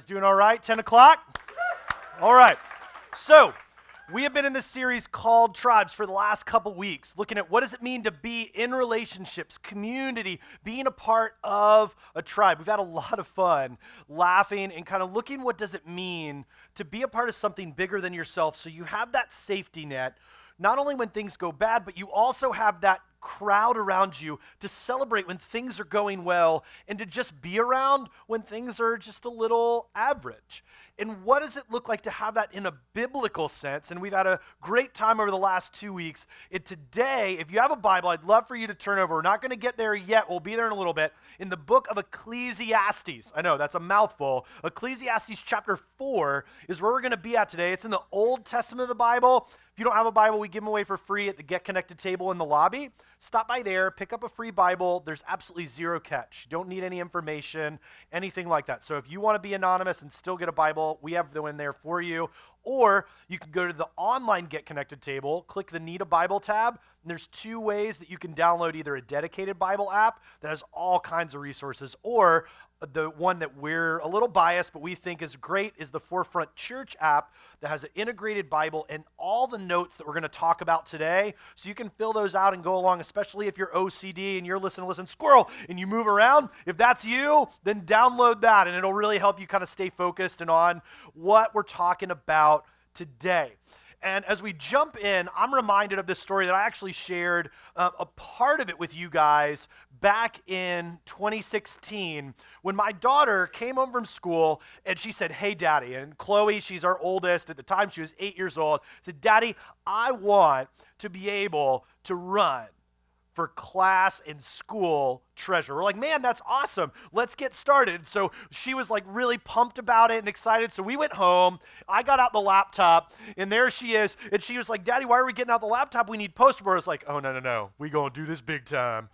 doing all right? 10 o'clock? All right. So, we have been in this series called Tribes for the last couple weeks, looking at what does it mean to be in relationships, community, being a part of a tribe. We've had a lot of fun laughing and kind of looking what does it mean to be a part of something bigger than yourself, so you have that safety net, not only when things go bad, but you also have that crowd around you to celebrate when things are going well and to just be around when things are just a little average. And what does it look like to have that in a biblical sense? And we've had a great time over the last 2 weeks. And today, if you have a Bible, I'd love for you to turn over. We're not going to get there yet. We'll be there in a little bit. In the book of Ecclesiastes. I know, that's a mouthful. Ecclesiastes chapter 4 is where we're going to be at today. It's in the Old Testament of the Bible. If you don't have a Bible, we give them away for free at the Get Connected table in the lobby. Stop by there, pick up a free Bible. There's absolutely zero catch. You don't need any information, anything like that. So if you want to be anonymous and still get a Bible, we have them in there for you. Or you can go to the online Get Connected table, click the Need a Bible tab, and there's 2 ways that you can download either a dedicated Bible app that has all kinds of resources, or the one that we're a little biased but we think is great is the Forefront Church app that has an integrated Bible and all the notes that we're going to talk about today, so you can fill those out and go along, especially if you're OCD and you're listen, squirrel, and you move around. If that's you, then download that, and it'll really help you kind of stay focused and on what we're talking about today. And as we jump in, I'm reminded of this story that I actually shared a part of it with you guys back in 2016 when my daughter came home from school and she said, "Hey, Daddy," and Chloe, she's our oldest, at the time she was 8 years old, said, "Daddy, I want to be able to run for class and school treasure." We're like, "Man, that's awesome. Let's get started." So she was like really pumped about it and excited. So we went home. I got out the laptop, and there she is. And she was like, "Daddy, why are we getting out the laptop? We need poster board." I was like, "Oh, no. We gonna do this big time."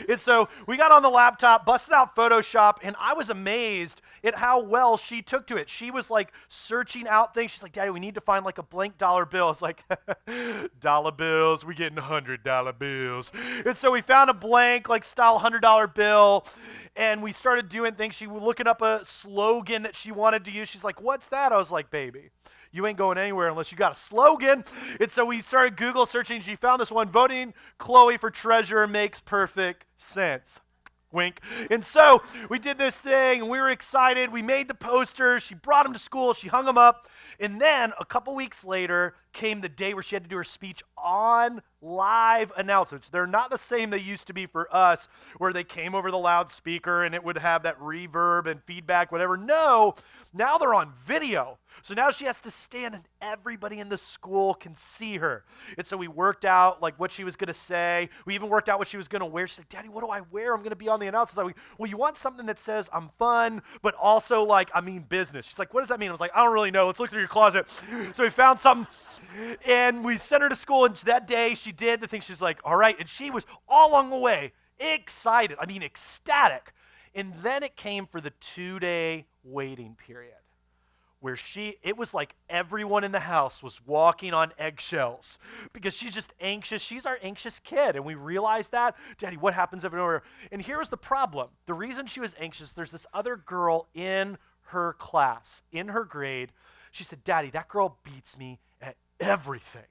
And so we got on the laptop, busted out Photoshop, and I was amazed at how well she took to it. She was like searching out things. She's like, "Daddy, we need to find like a blank dollar bill." I was like, "Dollar bills, we getting $100 bills." And so we found a blank like style $100 bill, and we started doing things. She was looking up a slogan that she wanted to use. She's like, "What's that?" I was like, "Baby, you ain't going anywhere unless you got a slogan." And so we started Google searching. She found this one: "Voting Chloe for treasurer makes perfect sense." Wink. And so we did this thing, and we were excited. We made the posters. She brought them to school. She hung them up. And then a couple weeks later came the day where she had to do her speech on live announcements. They're not the same they used to be for us, where they came over the loudspeaker and it would have that reverb and feedback, whatever. No, now they're on video. So now she has to stand and everybody in the school can see her. And so we worked out like what she was going to say. We even worked out what she was going to wear. She's like, "Daddy, what do I wear? I'm going to be on the announcements." I was like, "Well, you want something that says I'm fun, but also like I mean business." She's like, "What does that mean?" I was like, "I don't really know. Let's look through your closet." So we found something, and we sent her to school, and that day she did the thing. She's like, "All right." And she was all along the way excited. I mean, ecstatic. And then it came for the 2-day waiting period, where it was like everyone in the house was walking on eggshells because she's just anxious. She's our anxious kid, and we realized that. "Daddy, what happens if it?" And here was the problem. The reason she was anxious, there's this other girl in her class, in her grade. She said, "Daddy, that girl beats me at everything.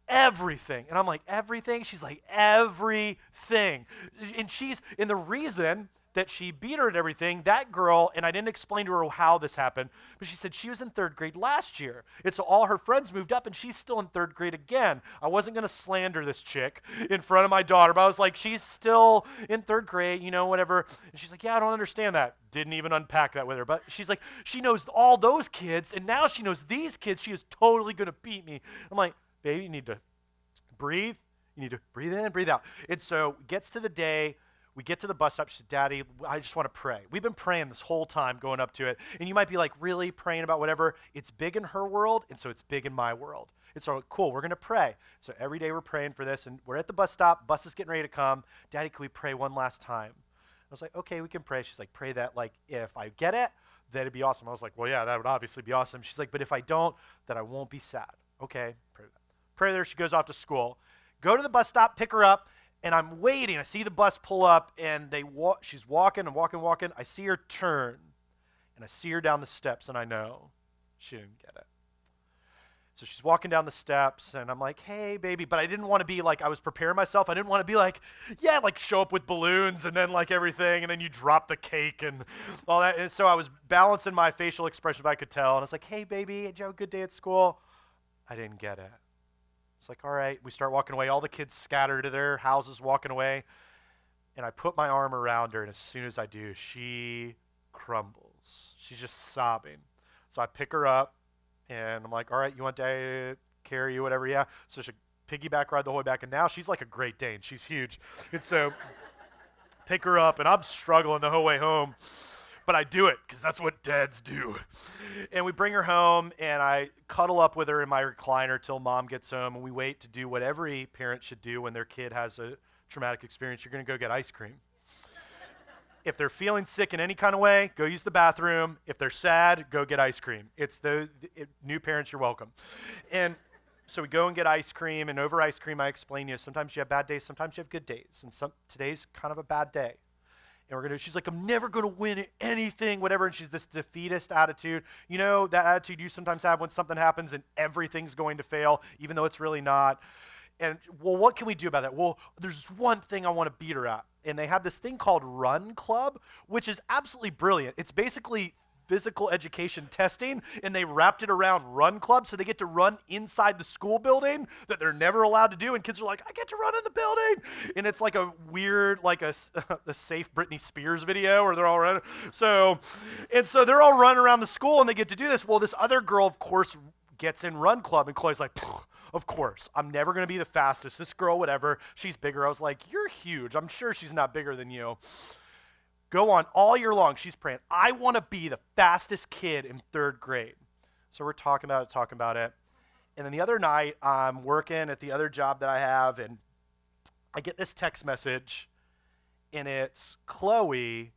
Everything." And I'm like, "Everything?" She's like, "Everything." And the reason that she beat her at everything, that girl, and I didn't explain to her how this happened, but she said she was in 3rd grade last year. And so all her friends moved up, and she's still in 3rd grade again. I wasn't going to slander this chick in front of my daughter, but I was like, "She's still in 3rd grade, whatever." And she's like, "Yeah, I don't understand that." Didn't even unpack that with her. But she's like, she knows all those kids, and now she knows these kids. She is totally going to beat me. I'm like, "Baby, you need to breathe. You need to breathe in, breathe out." And so gets to the day. We get to the bus stop. She said, "Daddy, I just want to pray." We've been praying this whole time going up to it. And you might be like, "Really? Praying about whatever?" It's big in her world, and so it's big in my world. And so, cool, we're going to pray. So every day we're praying for this, and we're at the bus stop. Bus is getting ready to come. "Daddy, can we pray one last time?" I was like, "Okay, we can pray." She's like, "Pray that, like, if I get it, that'd be awesome." I was like, "Well, yeah, that would obviously be awesome." She's like, "But if I don't, then I won't be sad." Okay, pray that. Pray there. She goes off to school. Go to the bus stop, pick her up. And I'm waiting. I see the bus pull up, and she's walking and walking. I see her turn, And I see her down the steps, and I know she didn't get it. So she's walking down the steps, and I'm like, hey, baby. But I didn't want to be like, I was preparing myself. I didn't want to be like, yeah, like show up with balloons and then like everything, and then you drop the cake and all that. And so I was balancing my facial expression if I could tell. And I was like, hey, baby, did you have a good day at school? I didn't get it. It's like, all right. We start walking away. All the kids scatter to their houses walking away. And I put my arm around her, and as soon as I do, she crumbles. She's just sobbing. So I pick her up. And I'm like, all right, you want Daddy to carry you, whatever? Yeah. So she piggyback ride the whole way back. And now she's like a Great Dane. She's huge. And so pick her up, and I'm struggling the whole way home. But I do it because that's what dads do. And we bring her home, and I cuddle up with her in my recliner till Mom gets home. And we wait to do what every parent should do when their kid has a traumatic experience. You're going to go get ice cream. If they're feeling sick in any kind of way, go use the bathroom. If they're sad, go get ice cream. New parents, you're welcome. And so we go and get ice cream, and over ice cream, I explain, sometimes you have bad days, sometimes you have good days, and today's kind of a bad day. And she's like, I'm never going to win at anything, whatever, and she's this defeatist attitude. You know, that attitude you sometimes have when something happens and everything's going to fail, even though it's really not. And, well, what can we do about that? Well, there's one thing I want to beat her at. And they have this thing called Run Club, which is absolutely brilliant. It's basically physical education testing, and they wrapped it around Run Club, so they get to run inside the school building that they're never allowed to do, and kids are like, I get to run in the building. And it's like a weird, like a safe Britney Spears video where they're all running. So they're all running around the school, and they get to do this. Well, this other girl, of course, gets in Run Club, and Chloe's like, of course, I'm never going to be the fastest. This girl, whatever, she's bigger. I was like, you're huge. I'm sure she's not bigger than you. Go on all year long. She's praying, I want to be the fastest kid in 3rd grade. So we're talking about it. And then the other night, I'm working at the other job that I have, and I get this text message, and it's Chloe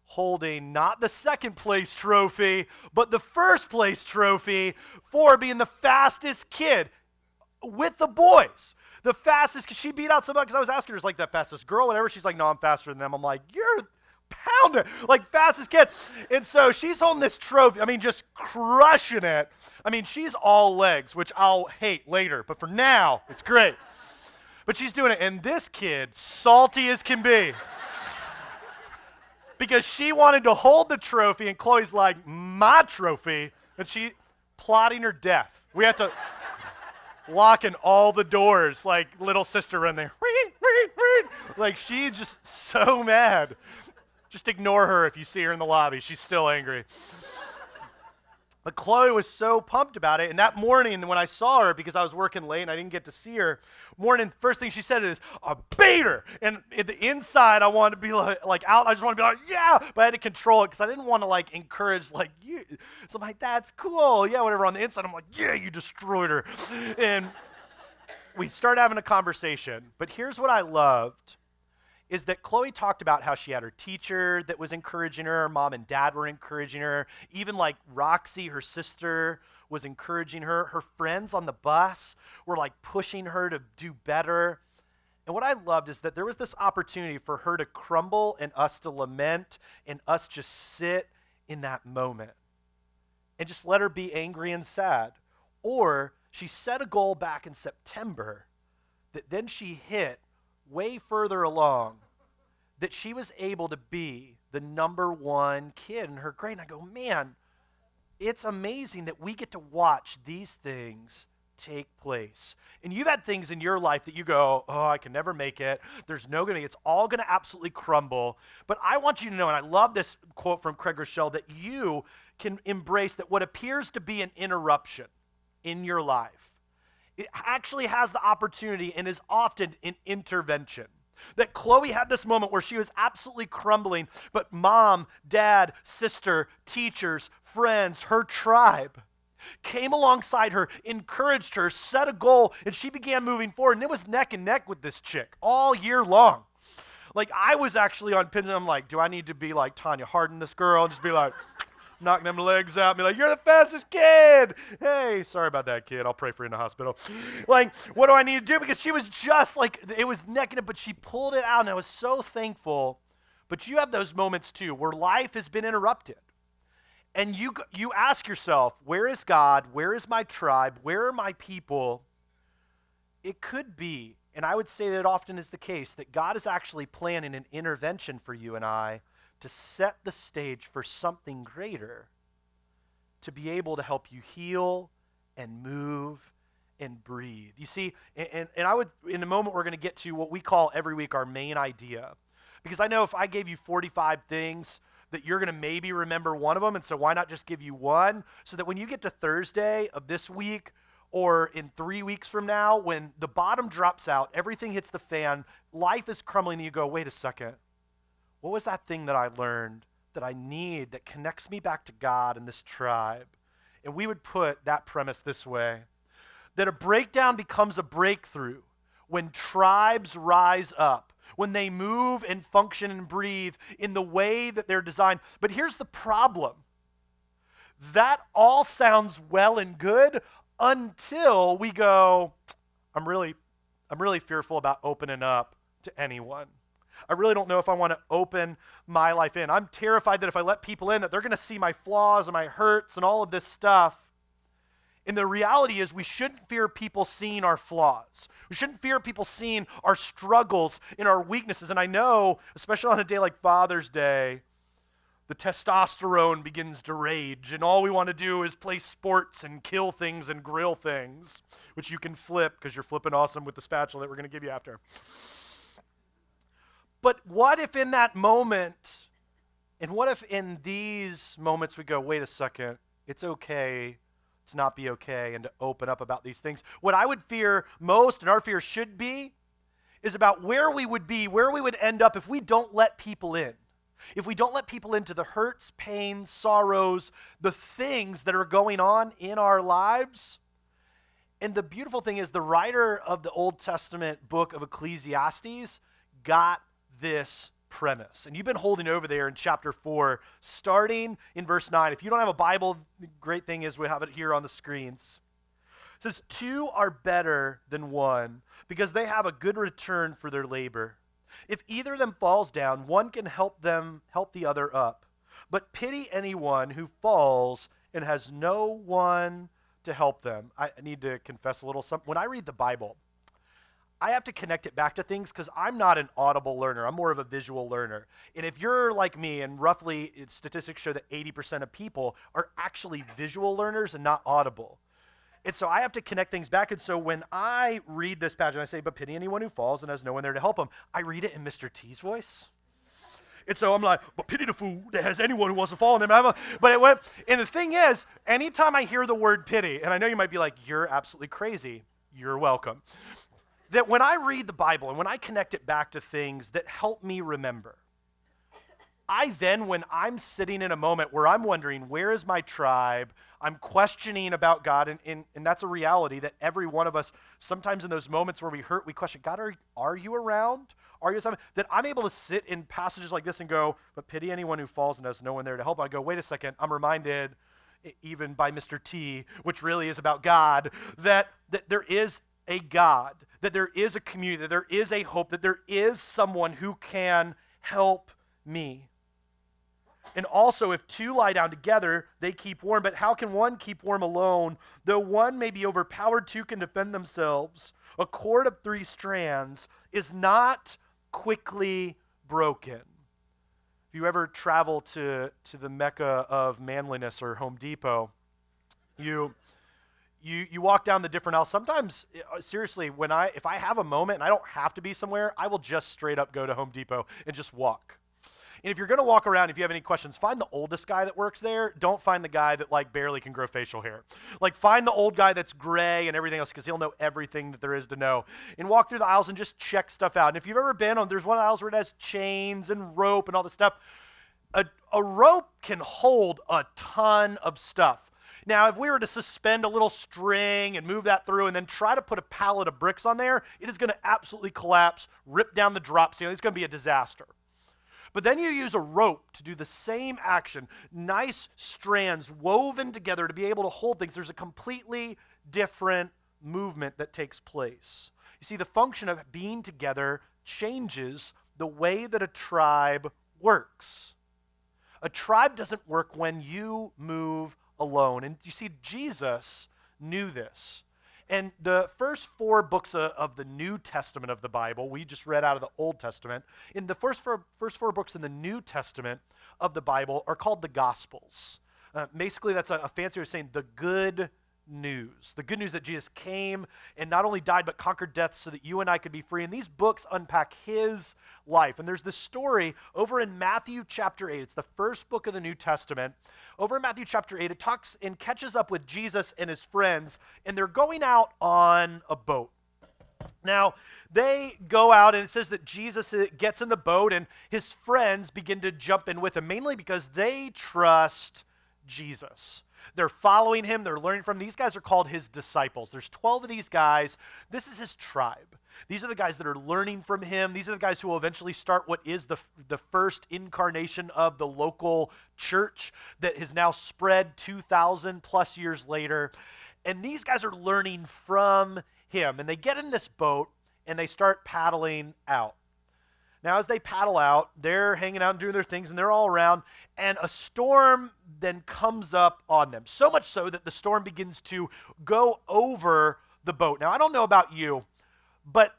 holding not the 2nd place trophy, but the 1st place trophy for being the fastest kid with the boys. The fastest, because she beat out somebody, because I was asking her, is like that fastest girl, whatever. She's like, no, I'm faster than them. I'm like, you're pounder, like fastest kid. And so she's holding this trophy, just crushing it. She's all legs, which I'll hate later, but for now, it's great. But she's doing it, and this kid, salty as can be. Because she wanted to hold the trophy, and Chloe's like, my trophy, and she plotting her death. We have to locking all the doors, like little sister in there. Like, she's just so mad. Just ignore her if you see her in the lobby. She's still angry. But Chloe was so pumped about it. And that morning when I saw her, because I was working late and I didn't get to see her, first thing she said is, I beat her. And at the inside, I wanted to be like out. I just want to be like, yeah. But I had to control it because I didn't want to encourage you. So I'm like, that's cool. Yeah, whatever. On the inside, I'm like, yeah, you destroyed her. And we started having a conversation. But here's what I loved. Is that Chloe talked about how she had her teacher that was encouraging her, Mom and Dad were encouraging her, even Roxy, her sister, was encouraging her. Her friends on the bus were pushing her to do better. And what I loved is that there was this opportunity for her to crumble and us to lament and us just sit in that moment and just let her be angry and sad. Or she set a goal back in September that then she hit way further along, that she was able to be the number 1 kid in her grade. And I go, man, it's amazing that we get to watch these things take place. And you've had things in your life that you go, oh, I can never make it. There's no gonna, it's all gonna absolutely crumble. But I want you to know, and I love this quote from Craig Rochelle, that you can embrace that what appears to be an interruption in your life, it actually has the opportunity and is often an intervention. That Chloe had this moment where she was absolutely crumbling, but Mom, Dad, sister, teachers, friends, her tribe came alongside her, encouraged her, set a goal, and she began moving forward. And it was neck and neck with this chick all year long. I was actually on pins, and I'm like, do I need to be like Tanya Hardin, this girl, and just be like, knocking them legs out, and be like, you're the fastest kid. Hey, sorry about that, kid. I'll pray for you in the hospital. What do I need to do? Because she was just it was negative, but she pulled it out, and I was so thankful. But you have those moments too, where life has been interrupted. and you ask yourself, where is God? Where is my tribe? Where are my people? It could be, and I would say that often is the case, that God is actually planning an intervention for you and I to set the stage for something greater, to be able to help you heal and move and breathe. You see, and I would, in a moment, we're going to get to what we call every week our main idea. Because I know if I gave you 45 things, that you're going to maybe remember one of them, and so why not just give you one, so that when you get to Thursday of this week, or in 3 weeks from now, when the bottom drops out, everything hits the fan, life is crumbling, and you go, wait a second, what was that thing that I learned that I need that connects me back to God and this tribe? And we would put that premise this way, that a breakdown becomes a breakthrough when tribes rise up, when they move and function and breathe in the way that they're designed. But here's the problem. That all sounds well and good until we go, I'm really fearful about opening up to anyone. I really don't know if I want to open my life in. I'm terrified that if I let people in, that they're going to see my flaws and my hurts and all of this stuff. And the reality is we shouldn't fear people seeing our flaws. We shouldn't fear people seeing our struggles and our weaknesses. And I know, especially on a day like Father's Day, the testosterone begins to rage, and all we want to do is play sports and kill things and grill things, which you can flip because you're flipping awesome with the spatula that we're going to give you after. But what if in that moment, and what if in these moments we go, wait a second, it's okay to not be okay and to open up about these things? What I would fear most, and our fear should be, is about where we would be, where we would end up if we don't let people in. If we don't let people into the hurts, pains, sorrows, the things that are going on in our lives. And the beautiful thing is the writer of the Old Testament book of Ecclesiastes got this premise. And you've been holding over there in chapter 4, starting in verse 9. If you don't have a Bible, the great thing is we have it here on the screens. It says, 2 are better than 1 because they have a good return for their labor. If either of them falls down, one can help the other up. But pity anyone who falls and has no one to help them. I need to confess a little something. When I read the Bible, I have to connect it back to things because I'm not an audible learner. I'm more of a visual learner. And if you're like me, and roughly statistics show that 80% of people are actually visual learners and not audible. And so I have to connect things back. And so when I read this passage, and I say, but pity anyone who falls and has no one there to help him, I read it in Mr. T's voice. And so I'm like, but pity the fool that has anyone who wants to fall on him. And the thing is, anytime I hear the word pity, and I know you might be like, you're absolutely crazy, you're welcome. That when I read the Bible and when I connect it back to things that help me remember, I then, when I'm sitting in a moment where I'm wondering, where is my tribe? I'm questioning about God, and that's a reality that every one of us, sometimes in those moments where we hurt, we question, God, are you around? Are you something? That I'm able to sit in passages like this and go, but pity anyone who falls and has no one there to help. I go, wait a second, I'm reminded, even by Mr. T, which really is about God, that there is a God, that there is a community, that there is a hope, that there is someone who can help me. And also, if 2 lie down together, they keep warm. But how can one keep warm alone? Though one may be overpowered, 2 can defend themselves. A cord of 3 strands is not quickly broken. If you ever travel to the Mecca of manliness or Home Depot, you walk down the different aisles. Sometimes, seriously, if I have a moment and I don't have to be somewhere, I will just straight up go to Home Depot and just walk. And if you're going to walk around, if you have any questions, find the oldest guy that works there. Don't find the guy that barely can grow facial hair. Find the old guy that's gray and everything else because he'll know everything that there is to know. And walk through the aisles and just check stuff out. And if you've ever been there's one of the aisles where it has chains and rope and all this stuff. A rope can hold a ton of stuff. Now, if we were to suspend a little string and move that through and then try to put a pallet of bricks on there, it is going to absolutely collapse, rip down the drop ceiling. It's going to be a disaster. But then you use a rope to do the same action, nice strands woven together to be able to hold things. There's a completely different movement that takes place. You see, the function of being together changes the way that a tribe works. A tribe doesn't work when you move alone. And you see, Jesus knew this. And the first four books of the New Testament of the Bible, we just read out of the Old Testament, in the first four books in the New Testament of the Bible are called the Gospels. Basically, that's a fancy way of saying the good news. The good news that Jesus came and not only died but conquered death so that you and I could be free. And these books unpack his life. And there's this story over in Matthew chapter 8. It's the first book of the New Testament. Over in Matthew chapter 8, it talks and catches up with Jesus and his friends, and they're going out on a boat. Now, they go out, and it says that Jesus gets in the boat, and his friends begin to jump in with him, mainly because they trust Jesus. They're following him. They're learning from him. These guys are called his disciples. There's 12 of these guys. This is his tribe. These are the guys that are learning from him. These are the guys who will eventually start what is the first incarnation of the local church that has now spread 2,000 plus years later. And these guys are learning from him. And they get in this boat and they start paddling out. Now, as they paddle out, they're hanging out and doing their things, and they're all around, and a storm then comes up on them, so much so that the storm begins to go over the boat. Now, I don't know about you, but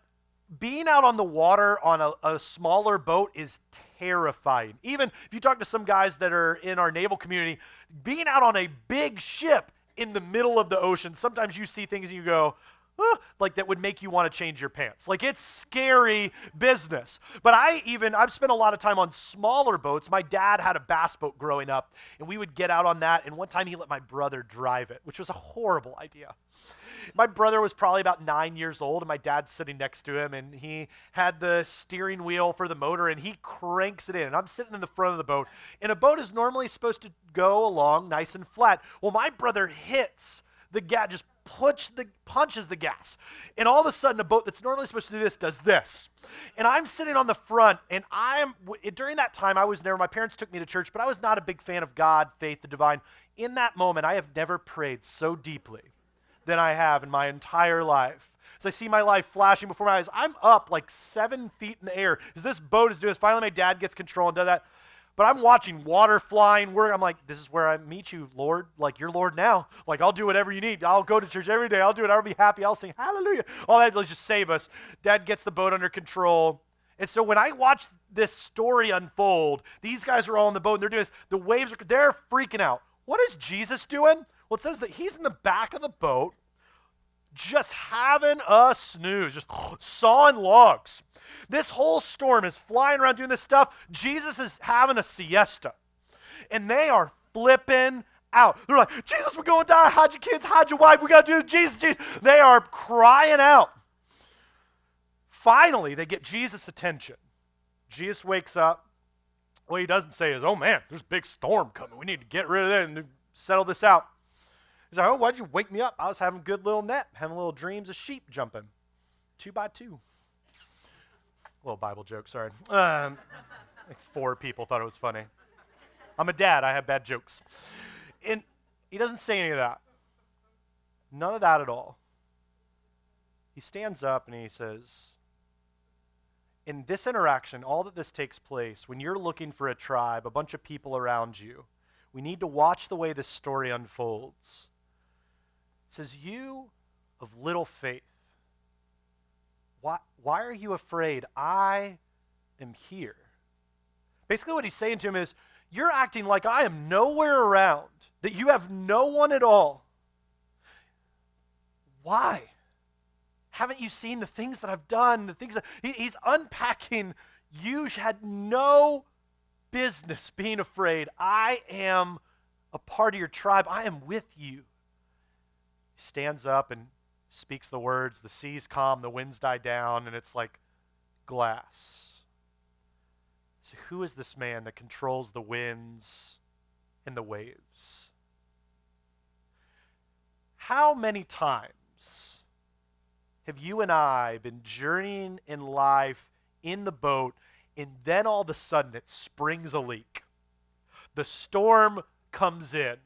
being out on the water on a smaller boat is terrifying. Even if you talk to some guys that are in our naval community, being out on a big ship in the middle of the ocean, sometimes you see things and you go, like that would make you want to change your pants. Like, it's scary business. But I've spent a lot of time on smaller boats. My dad had a bass boat growing up, and we would get out on that, and one time he let my brother drive it, which was a horrible idea. My brother was probably about 9 years old, and my dad's sitting next to him, and he had the steering wheel for the motor, and he cranks it in, and I'm sitting in the front of the boat, and a boat is normally supposed to go along nice and flat. Well, my brother hits the gas, just punches the gas. And all of a sudden, a boat that's normally supposed to do this does this. And I'm sitting on the front, and during that time, my parents took me to church, but I was not a big fan of God, faith, the divine. In that moment, I have never prayed so deeply than I have in my entire life. As I see my life flashing before my eyes, I'm up like 7 feet in the air as this boat is doing this. Finally, my dad gets control and does that. But I'm watching water flying. I'm like, this is where I meet you, Lord. Like, you're Lord now. Like, I'll do whatever you need. I'll go to church every day. I'll do it. I'll be happy. I'll sing hallelujah. All that will just save us. Dad gets the boat under control. And so when I watch this story unfold, these guys are all on the boat, and they're doing this. The waves they're freaking out. What is Jesus doing? Well, it says that he's in the back of the boat, just having a snooze, just sawing logs. This whole storm is flying around doing this stuff. Jesus is having a siesta. And they are flipping out. They're like, Jesus, we're going to die. Hide your kids, hide your wife. We got to do this. Jesus, Jesus. They are crying out. Finally, they get Jesus' attention. Jesus wakes up. What he doesn't say is, oh man, there's a big storm coming. We need to get rid of it and settle this out. He's like, oh, why'd you wake me up? I was having a good little nap, having little dreams of sheep jumping 2 by 2. Little Bible joke, sorry. Like 4 people thought it was funny. I'm a dad, I have bad jokes. And he doesn't say any of that. None of that at all. He stands up and he says, in this interaction, all that this takes place, when you're looking for a tribe, a bunch of people around you, we need to watch the way this story unfolds. It says, you of little faith, why are you afraid? I am here. Basically what he's saying to him is, you're acting like I am nowhere around, that you have no one at all. Why? Haven't you seen the things that I've done? The things that he's unpacking. You had no business being afraid. I am a part of your tribe. I am with you. He stands up and speaks the words. The seas calm, the winds die down, and it's like glass. So who is this man that controls the winds and the waves? How many times have you and I been journeying in life in the boat, and then all of a sudden it springs a leak? The storm comes in,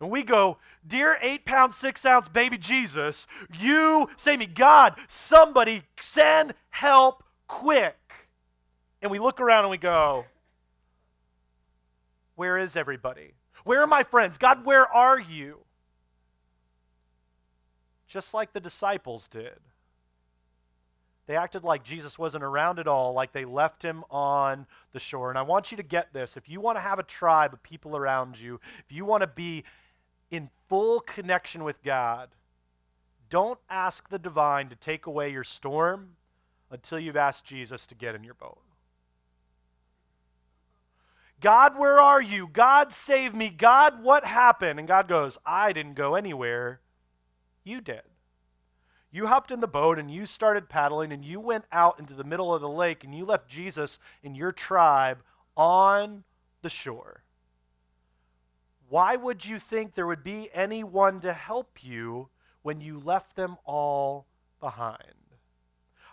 and we go, dear 8-pound, 6-ounce baby Jesus, you save me. God, somebody send help quick. And we look around and we go, Where is everybody? Where are my friends? God, where are you? Just like the disciples did. They acted like Jesus wasn't around at all, like they left him on the shore. And I want you to get this. If you want to have a tribe of people around you, if you want to be in full connection with God, don't ask the divine to take away your storm until you've asked Jesus to get in your boat. God, where are you? God, save me. God, what happened? And God goes, I didn't go anywhere. You did. You hopped in the boat and you started paddling and you went out into the middle of the lake and you left Jesus and your tribe on the shore. Why would you think there would be anyone to help you when you left them all behind?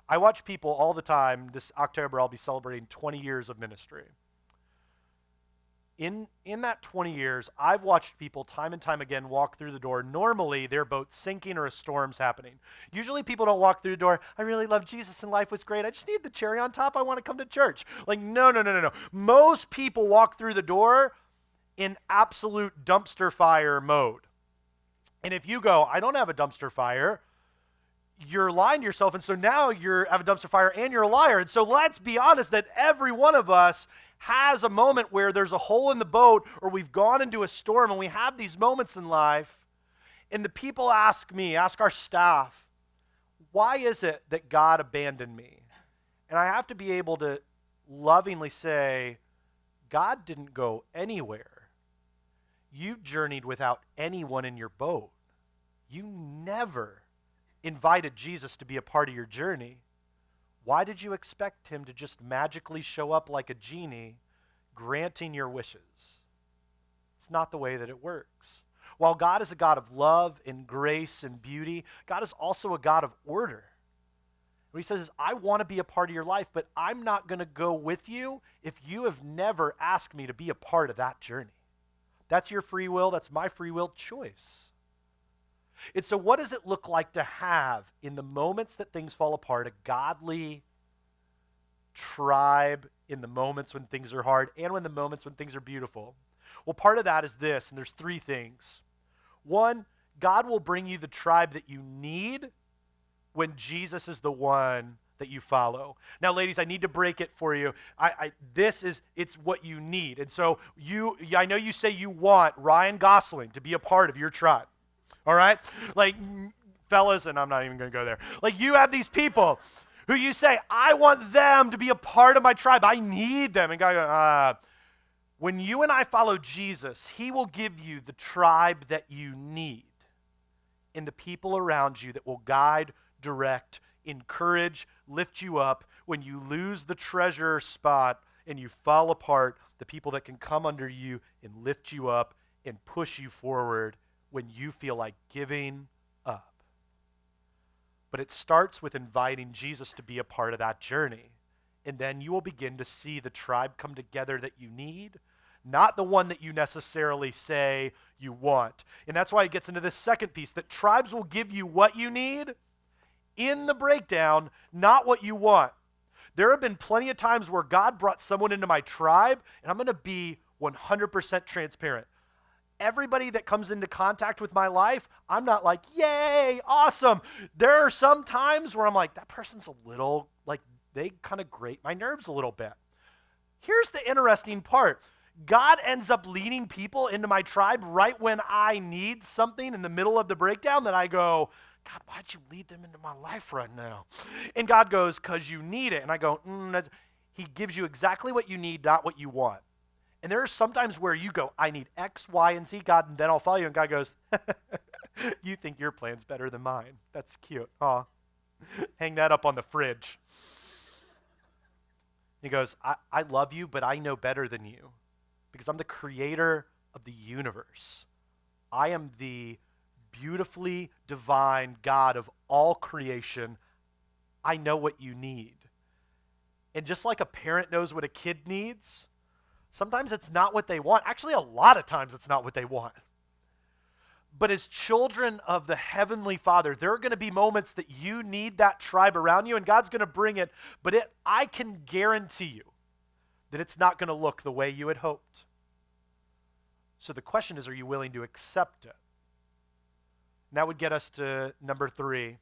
I watch people all the time. This October, I'll be celebrating 20 years of ministry. In that 20 years, I've watched people time and time again walk through the door. Normally, their boat's sinking or a storm's happening. Usually, people don't walk through the door, I really love Jesus and life was great. I just need the cherry on top. I want to come to church. Like, no. Most people walk through the door in absolute dumpster fire mode. And if you go, I don't have a dumpster fire, you're lying to yourself. And so now you have a dumpster fire and you're a liar. And so let's be honest that every one of us has a moment where there's a hole in the boat or we've gone into a storm, and we have these moments in life. And the people ask our staff, why is it that God abandoned me? And I have to be able to lovingly say, God didn't go anywhere. You journeyed without anyone in your boat. You never invited Jesus to be a part of your journey. Why did you expect him to just magically show up like a genie, granting your wishes? It's not the way that it works. While God is a God of love and grace and beauty, God is also a God of order. What he says is, I want to be a part of your life, but I'm not going to go with you if you have never asked me to be a part of that journey. That's your free will. That's my free will choice. And so what does it look like to have, in the moments that things fall apart, a godly tribe in the moments when things are hard and when the moments when things are beautiful? Well, part of that is this, and there's three things. One, God will bring you the tribe that you need when Jesus is the one that you follow. Now, ladies, I need to break it for you. It's what you need. And so I know you say you want Ryan Gosling to be a part of your tribe. All right? Like, fellas, and I'm not even going to go there. Like, you have these people who you say, I want them to be a part of my tribe. I need them. And God goes, when you and I follow Jesus, he will give you the tribe that you need and the people around you that will guide, direct, encourage, lift you up. When you lose the treasure spot and you fall apart, the people that can come under you and lift you up and push you forward when you feel like giving up. But it starts with inviting Jesus to be a part of that journey. And then you will begin to see the tribe come together that you need, not the one that you necessarily say you want. And that's why it gets into this second piece, that tribes will give you what you need in the breakdown, not what you want. There have been plenty of times where God brought someone into my tribe, and I'm going to be 100% transparent. Everybody that comes into contact with my life, I'm not like, yay, awesome. There are some times where I'm like, that person's a little, like, they kind of grate my nerves a little bit. Here's the interesting part. God ends up leading people into my tribe right when I need something in the middle of the breakdown that I go, God, why'd you lead them into my life right now? And God goes, because you need it. And I go, he gives you exactly what you need, not what you want. And there are sometimes where you go, I need X, Y, and Z, God, and then I'll follow you. And God goes, you think your plan's better than mine. That's cute. Aw. Hang that up on the fridge. He goes, I love you, but I know better than you because I'm the creator of the universe. I am the beautifully divine God of all creation. I know what you need. And just like a parent knows what a kid needs, sometimes it's not what they want. Actually, a lot of times it's not what they want. But as children of the Heavenly Father, there are going to be moments that you need that tribe around you, and God's going to bring it, but I can guarantee you that it's not going to look the way you had hoped. So the question is, are you willing to accept it? And that would get us to number 3,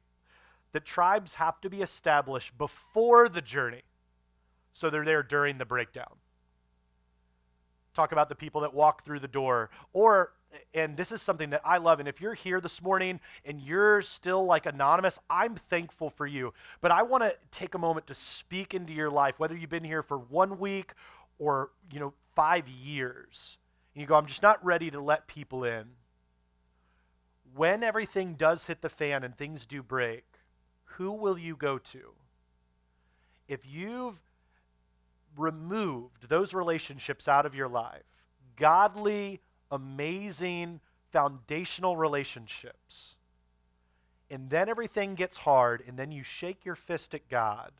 that tribes have to be established before the journey, so they're there during the breakdown. Talk about the people that walk through the door, and this is something that I love, and if you're here this morning and you're still like anonymous, I'm thankful for you. But I want to take a moment to speak into your life, whether you've been here for 1 week or 5 years. And you go, I'm just not ready to let people in. When everything does hit the fan and things do break, who will you go to? If you've removed those relationships out of your life, godly, amazing, foundational relationships, and then everything gets hard, and then you shake your fist at God,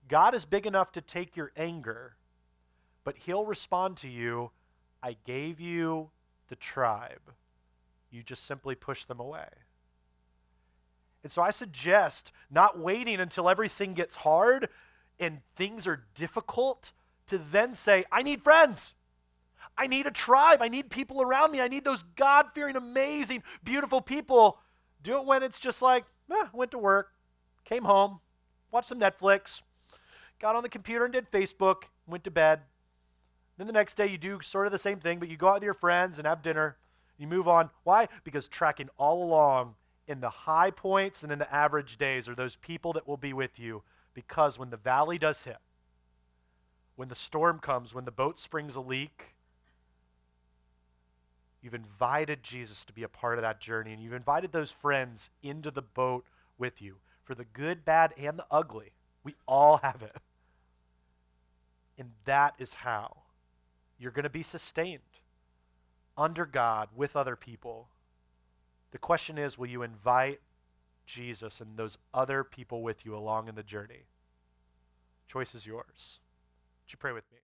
God is big enough to take your anger, but he'll respond to you, I gave you the tribe. You just simply push them away. And so I suggest not waiting until everything gets hard and things are difficult to then say, I need friends. I need a tribe. I need people around me. I need those God-fearing, amazing, beautiful people. Do it when it's just like, went to work, came home, watched some Netflix, got on the computer and did Facebook, went to bed. Then the next day you do sort of the same thing, but you go out with your friends and have dinner. You move on. Why? Because tracking all along in the high points and in the average days are those people that will be with you. Because when the valley does hit, when the storm comes, when the boat springs a leak, you've invited Jesus to be a part of that journey, and you've invited those friends into the boat with you for the good, bad, and the ugly. We all have it. And that is how you're going to be sustained under God with other people. The question is, will you invite Jesus and those other people with you along in the journey? Choice is yours. Would you pray with me?